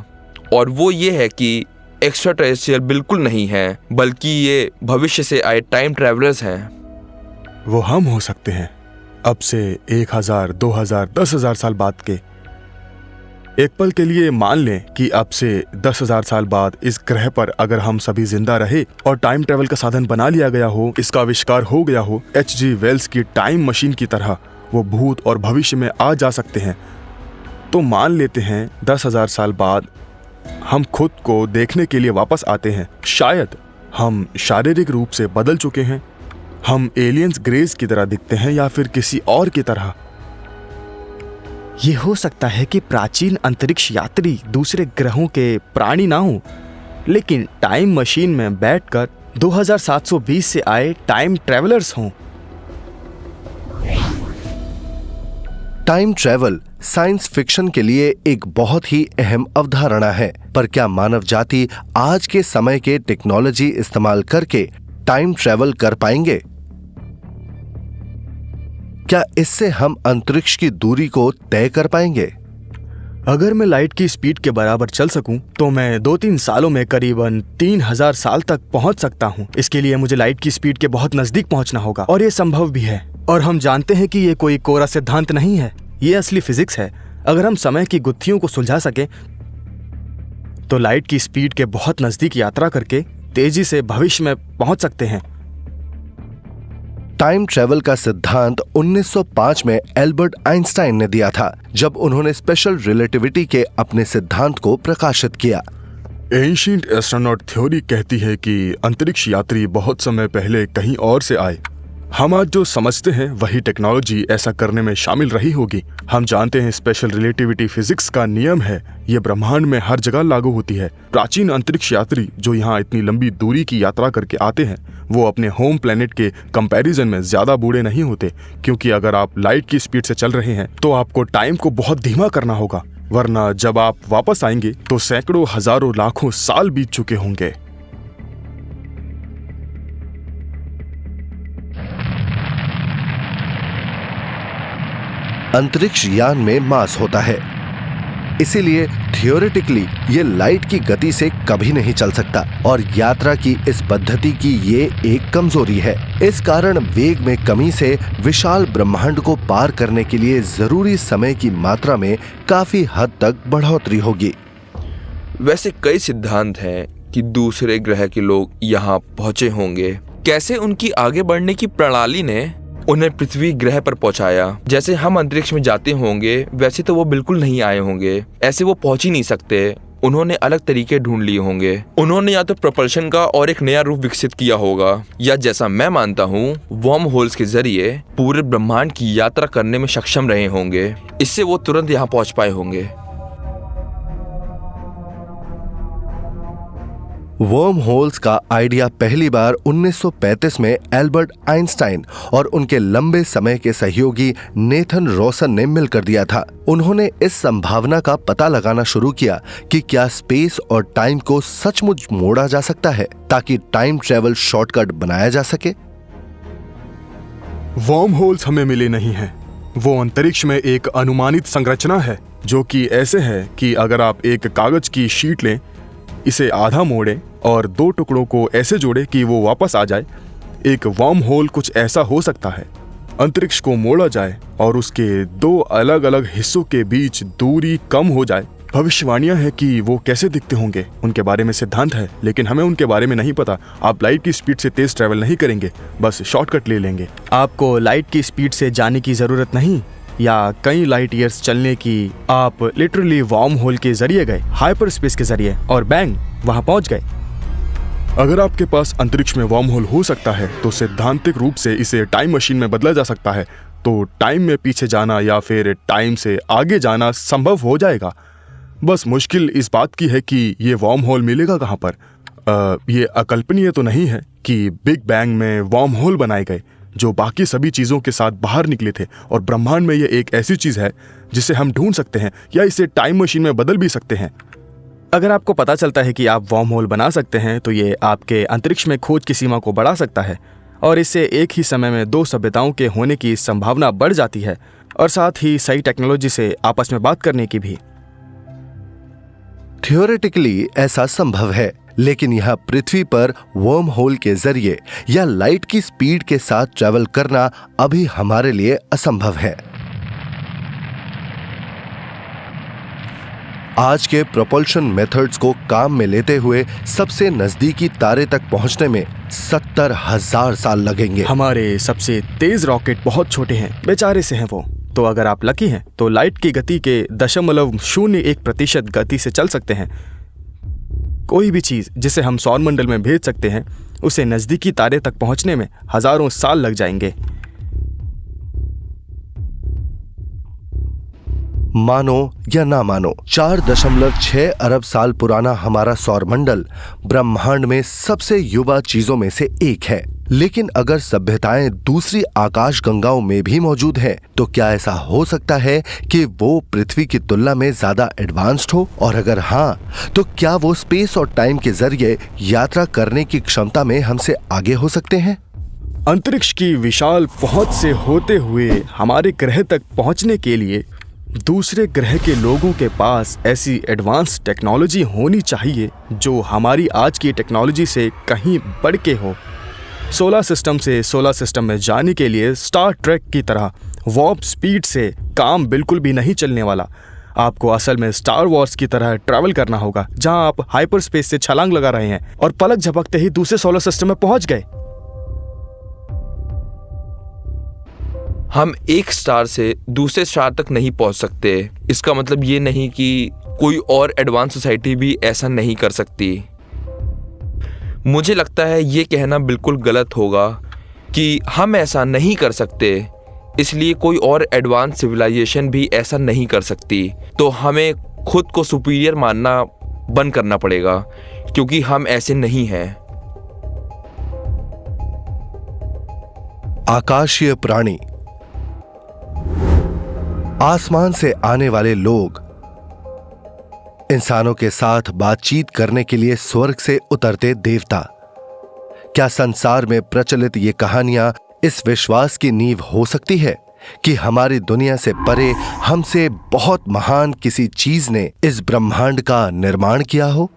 और वो ये है कि एक्स्ट्रा टेरेस्ट्रियल बिल्कुल नहीं है, बल्कि ये भविष्य से आए टाइम ट्रैवलर्स हैं। वो हम हो सकते हैं, अब से 1000, 2000, 10,000 साल बाद के। एक पल के लिए मान लें कि अब से 10,000 साल बाद इस ग्रह पर अगर हम सभी जिंदा रहे और टाइम ट्रेवल का साधन बना लिया गया हो, इसका आविष्कार हो गया हो, H.G. वेल्स की टाइम मशीन की तरह वो भूत और भविष्य में आ जा सकते हैं। तो मान लेते हैं 10,000 साल बाद हम खुद को देखने के लिए वापस आते हैं। शायद हम शारीरिक रूप से बदल चुके हैं, हम एलियंस ग्रेज की तरह दिखते हैं या फिर किसी और की तरह। ये हो सकता है कि प्राचीन अंतरिक्ष यात्री दूसरे ग्रहों के प्राणी ना हो, लेकिन टाइम मशीन में बैठकर 2720 से आए टाइम ट्रैवलर्स हों। टाइम ट्रैवल साइंस फिक्शन के लिए एक बहुत ही अहम अवधारणा है, पर क्या मानव जाति आज के समय के टेक्नोलॉजी इस्तेमाल करके टाइम ट्रैवल कर पाएंगे? क्या इससे हम अंतरिक्ष की दूरी को तय कर पाएंगे? अगर मैं लाइट की स्पीड के बराबर चल सकूं, तो मैं 2-3 सालों में करीबन 3000 साल तक पहुंच सकता हूं। इसके लिए मुझे लाइट की स्पीड के बहुत नजदीक पहुंचना होगा, और ये संभव भी है। और हम जानते हैं कि ये कोई कोरा सिद्धांत नहीं है, ये असली फिजिक्स है। अगर हम समय की गुत्थियों को सुलझा सके तो लाइट की स्पीड के बहुत नजदीक यात्रा करके तेजी से भविष्य में पहुंच सकते हैं। टाइम ट्रैवल का सिद्धांत 1905 में एल्बर्ट आइंस्टाइन ने दिया था, जब उन्होंने स्पेशल रिलेटिविटी के अपने सिद्धांत को प्रकाशित किया। एंशिएंट एस्ट्रोनॉट थ्योरी कहती है कि अंतरिक्ष यात्री बहुत समय पहले कहीं और से आए। हम आज जो समझते हैं वही टेक्नोलॉजी ऐसा करने में शामिल रही होगी। हम जानते हैं स्पेशल रिलेटिविटी फिजिक्स का नियम है, ये ब्रह्मांड में हर जगह लागू होती है। प्राचीन अंतरिक्ष यात्री जो यहाँ इतनी लंबी दूरी की यात्रा करके आते हैं, वो अपने होम प्लेनेट के कंपैरिजन में ज्यादा बूढ़े नहीं होते, क्योंकि अगर आप लाइट की स्पीड से चल रहे हैं तो आपको टाइम को बहुत धीमा करना होगा, वरना जब आप वापस आएंगे तो सैकड़ों, हजारों, लाखों साल बीत चुके होंगे। अंतरिक्ष यान में मास होता है, इसीलिए थियोरेटिकली ये लाइट की गति से कभी नहीं चल सकता, और यात्रा की इस पद्धति की ये एक कमजोरी है। इस कारण वेग में कमी से विशाल ब्रह्मांड को पार करने के लिए जरूरी समय की मात्रा में काफी हद तक बढ़ोतरी होगी। वैसे कई सिद्धांत हैं कि दूसरे ग्रह के लोग यहाँ पहुंचे होंगे। कैसे उनकी आगे बढ़ने की प्रणाली ने उन्हें पृथ्वी ग्रह पर पहुंचाया। जैसे हम अंतरिक्ष में जाते होंगे वैसे तो वो बिल्कुल नहीं आए होंगे, ऐसे वो पहुंच ही नहीं सकते। उन्होंने अलग तरीके ढूंढ लिए होंगे। उन्होंने या तो प्रोपल्शन का और एक नया रूप विकसित किया होगा, या जैसा मैं मानता हूँ वर्म होल्स के जरिए पूरे ब्रह्मांड की यात्रा करने में सक्षम रहे होंगे। इससे वो तुरंत यहाँ पहुंच पाए होंगे। वर्म होल्स का आइडिया पहली बार 1935 में एल्बर्ट आइंस्टाइन और उनके लंबे समय के सहयोगी नेथन रॉसन ने मिलकर दिया था। उन्होंने इस संभावना का पता लगाना शुरू किया कि क्या स्पेस और टाइम को सचमुच मोड़ा जा सकता है ताकि टाइम ट्रेवल शॉर्टकट बनाया जा सके। वर्म होल्स हमें मिले नहीं हैं, वो अंतरिक्ष में एक अनुमानित संरचना है जो कि ऐसे है कि अगर आप एक कागज की शीट लें, इसे आधा मोड़ें और दो टुकड़ों को ऐसे जोड़े कि वो वापस आ जाए, एक वर्म होल कुछ ऐसा हो सकता है। अंतरिक्ष को मोड़ा जाए और उसके दो अलग अलग हिस्सों के बीच दूरी कम हो जाए। भविष्यवाणियां हैं कि वो कैसे दिखते होंगे, उनके बारे में सिद्धांत है, लेकिन हमें उनके बारे में नहीं पता। आप लाइट की स्पीड से तेज ट्रैवल नहीं करेंगे, बस शॉर्टकट ले लेंगे। आपको लाइट की स्पीड से जाने की जरूरत नहीं या कई लाइट ईयर्स चलने की। आप लिटरली वर्म होल के जरिए गए, हाइपर स्पेस के जरिए, और बैंग वहां पहुंच गए। अगर आपके पास अंतरिक्ष में वर्म होल हो सकता है तो सैद्धांतिक रूप से इसे टाइम मशीन में बदला जा सकता है, तो टाइम में पीछे जाना या फिर टाइम से आगे जाना संभव हो जाएगा। बस मुश्किल इस बात की है कि ये वर्म होल मिलेगा कहाँ पर। ये अकल्पनीय तो नहीं है कि बिग बैंग में वर्म होल बनाए गए जो बाकी सभी चीज़ों के साथ बाहर निकले थे, और ब्रह्मांड में ये एक ऐसी चीज़ है जिसे हम ढूंढ सकते हैं या इसे टाइम मशीन में बदल भी सकते हैं। अगर आपको पता चलता है कि आप वर्म होल बना सकते हैं तो ये आपके अंतरिक्ष में खोज की सीमा को बढ़ा सकता है, और इससे एक ही समय में दो सभ्यताओं के होने की संभावना बढ़ जाती है, और साथ ही सही टेक्नोलॉजी से आपस में बात करने की भी। थियोरेटिकली ऐसा संभव है, लेकिन यह पृथ्वी पर वर्म होल के जरिए या लाइट की स्पीड के साथ ट्रैवल करना अभी हमारे लिए असंभव है। आज के प्रोपल्शन मेथड्स को काम में लेते हुए सबसे नजदीकी तारे तक पहुंचने में 70,000 साल लगेंगे। हमारे सबसे तेज रॉकेट बहुत छोटे हैं, बेचारे से हैं वो। तो अगर आप लकी हैं तो लाइट की गति के 0.01% गति से चल सकते हैं। कोई भी चीज जिसे हम सौरमंडल में भेज सकते हैं, उसे नजदीकी तारे तक पहुंचने में हजारों साल लग जाएंगे। मानो या ना मानो, 4.6 अरब साल पुराना हमारा सौरमंडल ब्रह्मांड में सबसे युवा चीजों में से एक है। लेकिन अगर सभ्यताएं दूसरी आकाश गंगाओं में भी मौजूद हैं, तो क्या ऐसा हो सकता है कि वो पृथ्वी की तुलना में ज्यादा एडवांस्ड हो? और अगर हाँ, तो क्या वो स्पेस और टाइम के जरिए यात्रा करने की क्षमता में हमसे आगे हो सकते हैं? अंतरिक्ष की विशाल पहुंच से होते हुए हमारे ग्रह तक पहुंचने के लिए दूसरे ग्रह के लोगों के पास ऐसी एडवांस टेक्नोलॉजी होनी चाहिए जो हमारी आज की टेक्नोलॉजी से कहीं बढ़ के हो। सोलर सिस्टम से सोलर सिस्टम में जाने के लिए स्टार ट्रेक की तरह वार्प स्पीड से काम बिल्कुल भी नहीं चलने वाला। आपको असल में स्टार वॉर्स की तरह ट्रैवल करना होगा, जहां आप हाइपर स्पेस से छलांग लगा रहे हैं और पलक झपकते ही दूसरे सोलर सिस्टम में पहुंच गए। हम एक स्टार से दूसरे स्टार तक नहीं पहुंच सकते। इसका मतलब ये नहीं कि कोई और एडवांस सोसाइटी भी ऐसा नहीं कर सकती। मुझे लगता है ये कहना बिल्कुल गलत होगा कि हम ऐसा नहीं कर सकते, इसलिए कोई और एडवांस सिविलाइजेशन भी ऐसा नहीं कर सकती। तो हमें खुद को सुपीरियर मानना बंद करना पड़ेगा, क्योंकि हम ऐसे नहीं हैं। आकाशीय प्राणी, आसमान से आने वाले लोग, इंसानों के साथ बातचीत करने के लिए स्वर्ग से उतरते देवता। क्या संसार में प्रचलित ये कहानियां इस विश्वास की नींव हो सकती है कि हमारी दुनिया से परे हमसे बहुत महान किसी चीज ने इस ब्रह्मांड का निर्माण किया हो?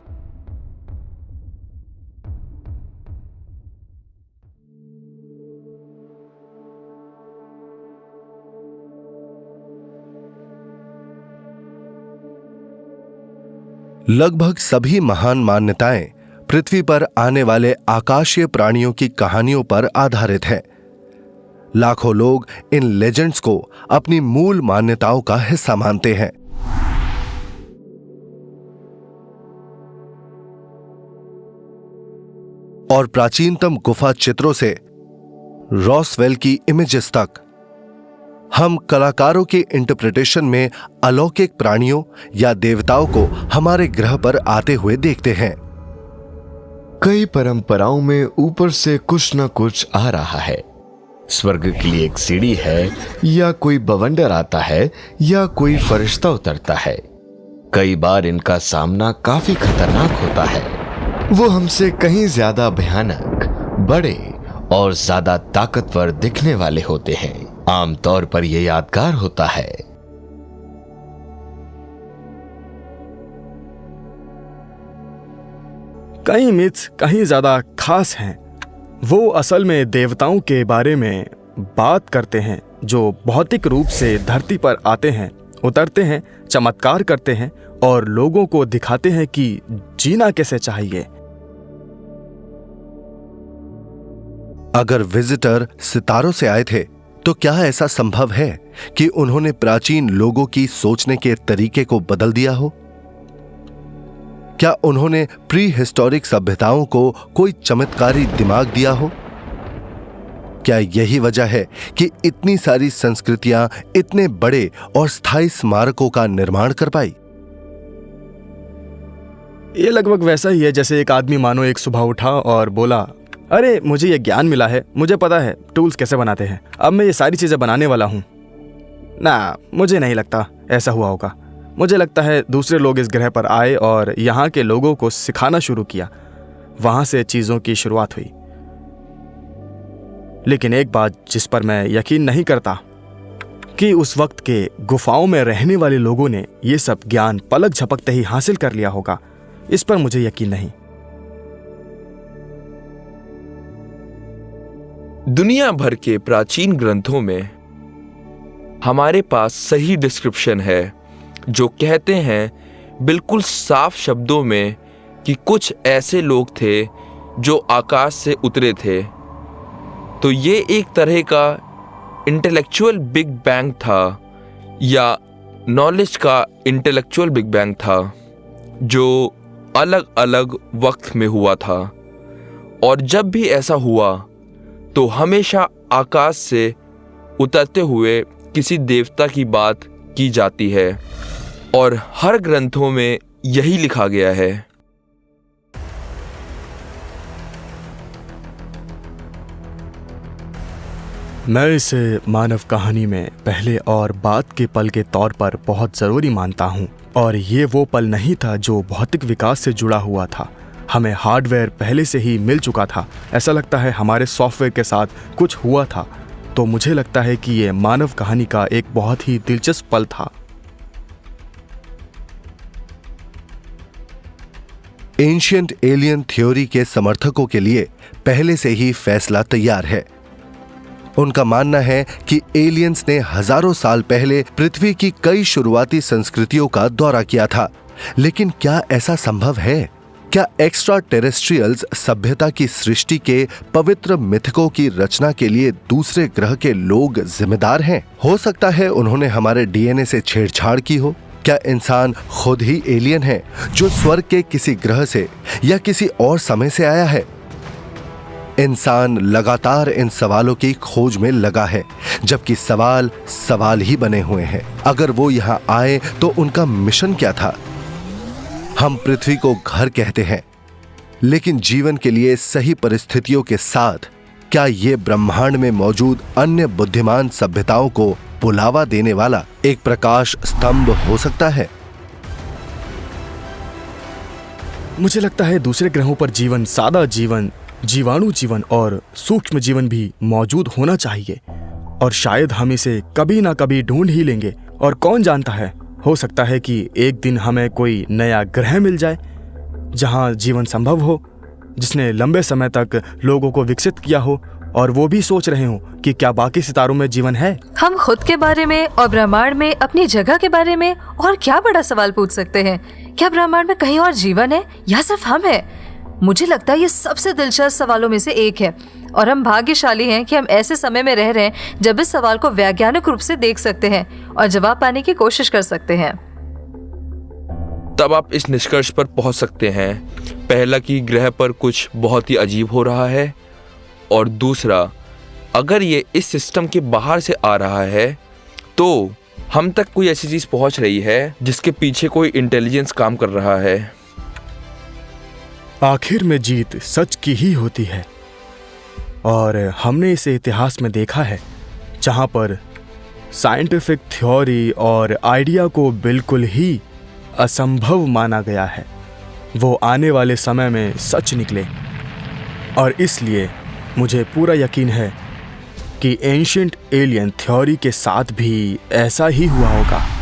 लगभग सभी महान मान्यताएं पृथ्वी पर आने वाले आकाशीय प्राणियों की कहानियों पर आधारित हैं। लाखों लोग इन लेजेंड्स को अपनी मूल मान्यताओं का हिस्सा मानते हैं। और प्राचीनतम गुफा चित्रों से रॉसवेल की इमेजेस तक, हम कलाकारों के इंटरप्रिटेशन में अलौकिक प्राणियों या देवताओं को हमारे ग्रह पर आते हुए देखते हैं। कई परंपराओं में ऊपर से कुछ न कुछ आ रहा है। स्वर्ग के लिए एक सीढ़ी है, या कोई बवंडर आता है, या कोई फरिश्ता उतरता है। कई बार इनका सामना काफी खतरनाक होता है। वो हमसे कहीं ज्यादा भयानक, बड़े और ज्यादा ताकतवर दिखने वाले होते हैं। आमतौर पर यह यादगार होता है। कई मिथ्स कहीं ज्यादा खास हैं। वो असल में देवताओं के बारे में बात करते हैं जो भौतिक रूप से धरती पर आते हैं, उतरते हैं, चमत्कार करते हैं और लोगों को दिखाते हैं कि जीना कैसे चाहिए। अगर विजिटर सितारों से आए थे तो क्या ऐसा संभव है कि उन्होंने प्राचीन लोगों की सोचने के तरीके को बदल दिया हो? क्या उन्होंने प्री हिस्टोरिक सभ्यताओं को कोई चमत्कारी दिमाग दिया हो? क्या यही वजह है कि इतनी सारी संस्कृतियां इतने बड़े और स्थायी स्मारकों का निर्माण कर पाई? ये लगभग वैसा ही है जैसे एक आदमी मानो एक सुबह उठा और बोला, अरे मुझे ये ज्ञान मिला है, मुझे पता है टूल्स कैसे बनाते हैं, अब मैं ये सारी चीजें बनाने वाला हूं। ना, मुझे नहीं लगता ऐसा हुआ होगा। मुझे लगता है दूसरे लोग इस ग्रह पर आए और यहाँ के लोगों को सिखाना शुरू किया, वहां से चीजों की शुरुआत हुई। लेकिन एक बात जिस पर मैं यकीन नहीं करता कि उस वक्त के गुफाओं में रहने वाले लोगों ने ये सब ज्ञान पलक झपकते ही हासिल कर लिया होगा, इस पर मुझे यकीन नहीं। दुनिया भर के प्राचीन ग्रंथों में हमारे पास सही डिस्क्रिप्शन है जो कहते हैं बिल्कुल साफ शब्दों में कि कुछ ऐसे लोग थे जो आकाश से उतरे थे। तो ये एक तरह का इंटेलेक्चुअल बिग बैंग था या नॉलेज का इंटेलेक्चुअल बिग बैंग था जो अलग अलग वक्त में हुआ था। और जब भी ऐसा हुआ तो हमेशा आकाश से उतरते हुए किसी देवता की बात की जाती है और हर ग्रंथों में यही लिखा गया है। मैं इसे मानव कहानी में पहले और बाद के पल के तौर पर बहुत जरूरी मानता हूँ। और ये वो पल नहीं था जो भौतिक विकास से जुड़ा हुआ था। हमें हार्डवेयर पहले से ही मिल चुका था। ऐसा लगता है हमारे सॉफ्टवेयर के साथ कुछ हुआ था। तो मुझे लगता है कि ये मानव कहानी का एक बहुत ही दिलचस्प पल था। एंशिएंट एलियन थ्योरी के समर्थकों के लिए पहले से ही फैसला तैयार है। उनका मानना है कि एलियंस ने हजारों साल पहले पृथ्वी की कई शुरुआती संस्कृतियों का दौरा किया था। लेकिन क्या ऐसा संभव है? क्या एक्स्ट्रा टेरेस्ट्रियल्स सभ्यता की सृष्टि के पवित्र मिथकों की रचना के लिए दूसरे ग्रह के लोग जिम्मेदार हैं? हो सकता है उन्होंने हमारे डीएनए से छेड़छाड़ की हो। क्या इंसान खुद ही एलियन है जो स्वर्ग के किसी ग्रह से या किसी और समय से आया है? इंसान लगातार इन सवालों की खोज में लगा है, जबकि सवाल ही बने हुए हैं। अगर वो यहां आए तो उनका मिशन क्या था? हम पृथ्वी को घर कहते हैं, लेकिन जीवन के लिए सही परिस्थितियों के साथ क्या ये ब्रह्मांड में मौजूद अन्य बुद्धिमान सभ्यताओं को बुलावा देने वाला एक प्रकाश स्तंभ हो सकता है? मुझे लगता है दूसरे ग्रहों पर जीवन, सादा जीवन, जीवाणु जीवन और सूक्ष्म जीवन भी मौजूद होना चाहिए। और शायद हम इसे कभी ना कभी ढूंढ ही लेंगे। और कौन जानता है, हो सकता है कि एक दिन हमें कोई नया ग्रह मिल जाए जहां जीवन संभव हो, जिसने लंबे समय तक लोगों को विकसित किया हो और वो भी सोच रहे हो कि क्या बाकी सितारों में जीवन है। हम खुद के बारे में और ब्रह्मांड में अपनी जगह के बारे में और क्या बड़ा सवाल पूछ सकते हैं? क्या ब्रह्मांड में कहीं और जीवन है या सिर्फ हम हैं? मुझे लगता है ये सबसे दिलचस्प सवालों में से एक है और हम भाग्यशाली हैं कि हम ऐसे समय में रह रहे हैं जब इस सवाल को वैज्ञानिक रूप से देख सकते हैं और जवाब पाने की कोशिश कर सकते हैं। तब आप इस निष्कर्ष पर पहुंच सकते हैं, पहला कि ग्रह पर कुछ बहुत ही अजीब हो रहा है, और दूसरा, अगर ये इस सिस्टम के बाहर से आ रहा है तो हम तक कोई ऐसी चीज पहुंच रही है जिसके पीछे कोई इंटेलिजेंस काम कर रहा है। आखिर में जीत सच की ही होती है और हमने इसे इतिहास में देखा है जहां पर साइंटिफिक थ्योरी और आइडिया को बिल्कुल ही असंभव माना गया है, वो आने वाले समय में सच निकले। और इसलिए मुझे पूरा यकीन है कि एंशिएंट एलियन थ्योरी के साथ भी ऐसा ही हुआ होगा।